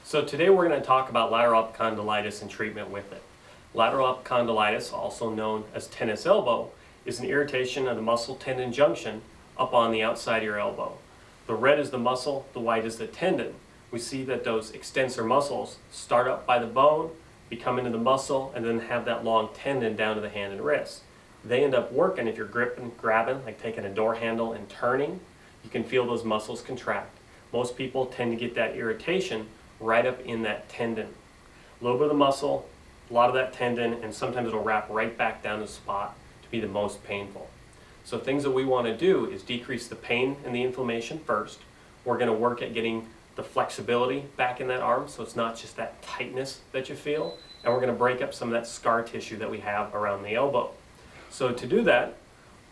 So today we're going to talk about lateral epicondylitis and treatment with it. Lateral epicondylitis, also known as tennis elbow, is an irritation of the muscle tendon junction up on the outside of your elbow. The red is the muscle, the white is the tendon. We see that those extensor muscles start up by the bone, become into the muscle, and then have that long tendon down to the hand and wrist. They end up working if you're gripping, grabbing, like taking a door handle and turning. You can feel those muscles contract. Most people tend to get that irritation right up in that tendon. A little bit of the muscle, a lot of that tendon, and sometimes it'll wrap right back down to the spot to be the most painful. So things that we want to do is decrease the pain and the inflammation first. We're going to work at getting the flexibility back in that arm so it's not just that tightness that you feel, and we're going to break up some of that scar tissue that we have around the elbow. So to do that,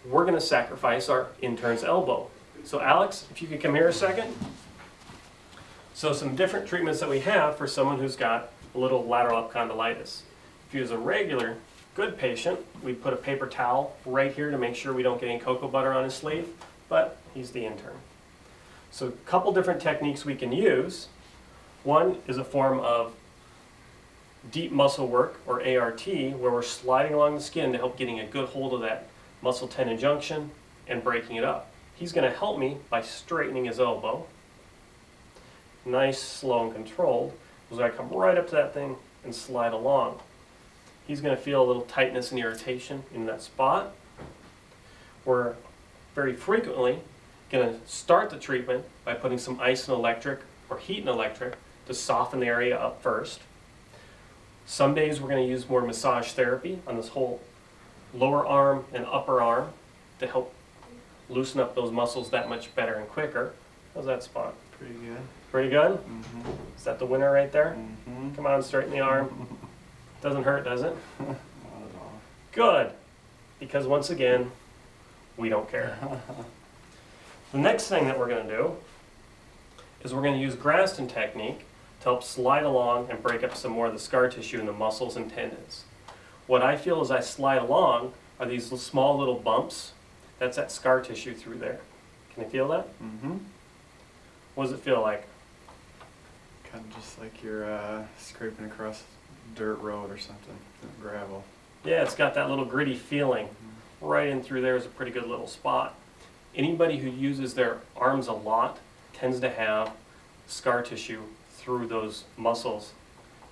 we're going to sacrifice our intern's elbow. So Alex, if you could come here a second. So some different treatments that we have for someone who's got a little lateral epicondylitis. If he was a regular, good patient, we put a paper towel right here to make sure we don't get any cocoa butter on his sleeve, but he's the intern. So a couple different techniques we can use. One is a form of deep muscle work, or ART, where we're sliding along the skin to help getting a good hold of that muscle tendon junction and breaking it up. He's going to help me by straightening his elbow. Nice, slow, and controlled. So I come right up to that thing and slide along. He's going to feel a little tightness and irritation in that spot. We're very frequently going to start the treatment by putting some ice and electric or heat and electric to soften the area up first. Some days we're going to use more massage therapy on this whole lower arm and upper arm to help loosen up those muscles that much better and quicker. How's that spot? Pretty good. Pretty good? Mm-hmm. Is that the winner right there? Mm-hmm. Come on, straighten the arm. Doesn't hurt, does it? Not at all. Good. Because once again, we don't care. The next thing that we're going to do is we're going to use Graston Technique to help slide along and break up some more of the scar tissue in the muscles and tendons. What I feel as I slide along are these small little bumps. That's that scar tissue through there. Can you feel that? Mm-hmm. What does it feel like? Kind of just like you're scraping across dirt road or something, gravel. Yeah, it's got that little gritty feeling. Right in through there is a pretty good little spot. Anybody who uses their arms a lot tends to have scar tissue through those muscles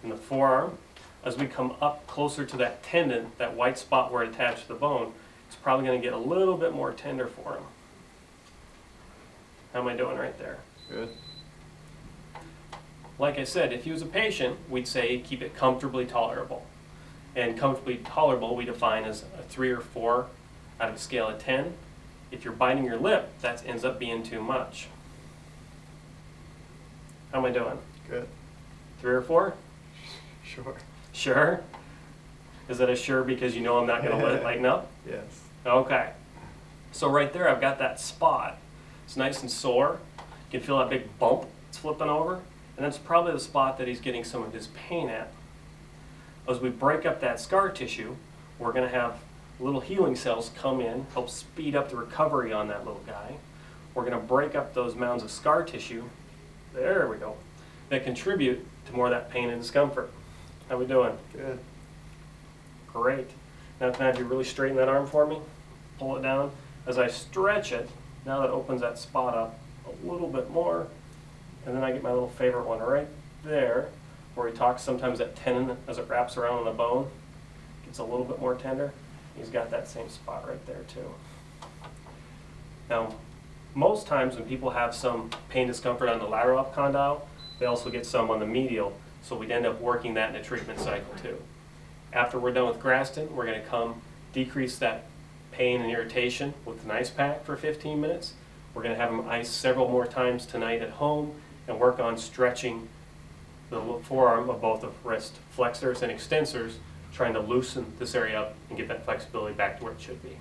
in the forearm. As we come up closer to that tendon, that white spot where it attached to the bone, it's probably going to get a little bit more tender for him. How am I doing right there? Good. Like I said, if he was a patient, we'd say keep it comfortably tolerable. And comfortably tolerable we define as a 3 or 4 out of a scale of 10. If you're biting your lip, that ends up being too much. How am I doing? Good. 3 or 4? Sure. Sure? Is that a sure because you know I'm not going to let it lighten up? Yes. Okay. So right there I've got that spot. It's nice and sore. You can feel that big bump it's flipping over. And that's probably the spot that he's getting some of his pain at. As we break up that scar tissue, we're going to have little healing cells come in, help speed up the recovery on that little guy. We're going to break up those mounds of scar tissue, there we go, that contribute to more of that pain and discomfort. How we doing? Good. Great. Now can I have you really straighten that arm for me? Pull it down. As I stretch it, now that opens that spot up a little bit more. And then I get my little favorite one right there, where he talks sometimes that tendon as it wraps around on the bone gets a little bit more tender. He's got that same spot right there too. Now, most times when people have some pain discomfort on the lateral epicondyle, they also get some on the medial, so we'd end up working that in a treatment cycle too. After we're done with Graston, we're going to come decrease that pain and irritation with an ice pack for 15 minutes. We're going to have him ice several more times tonight at home and work on stretching the forearm of both the wrist flexors and extensors, trying to loosen this area up and get that flexibility back to where it should be.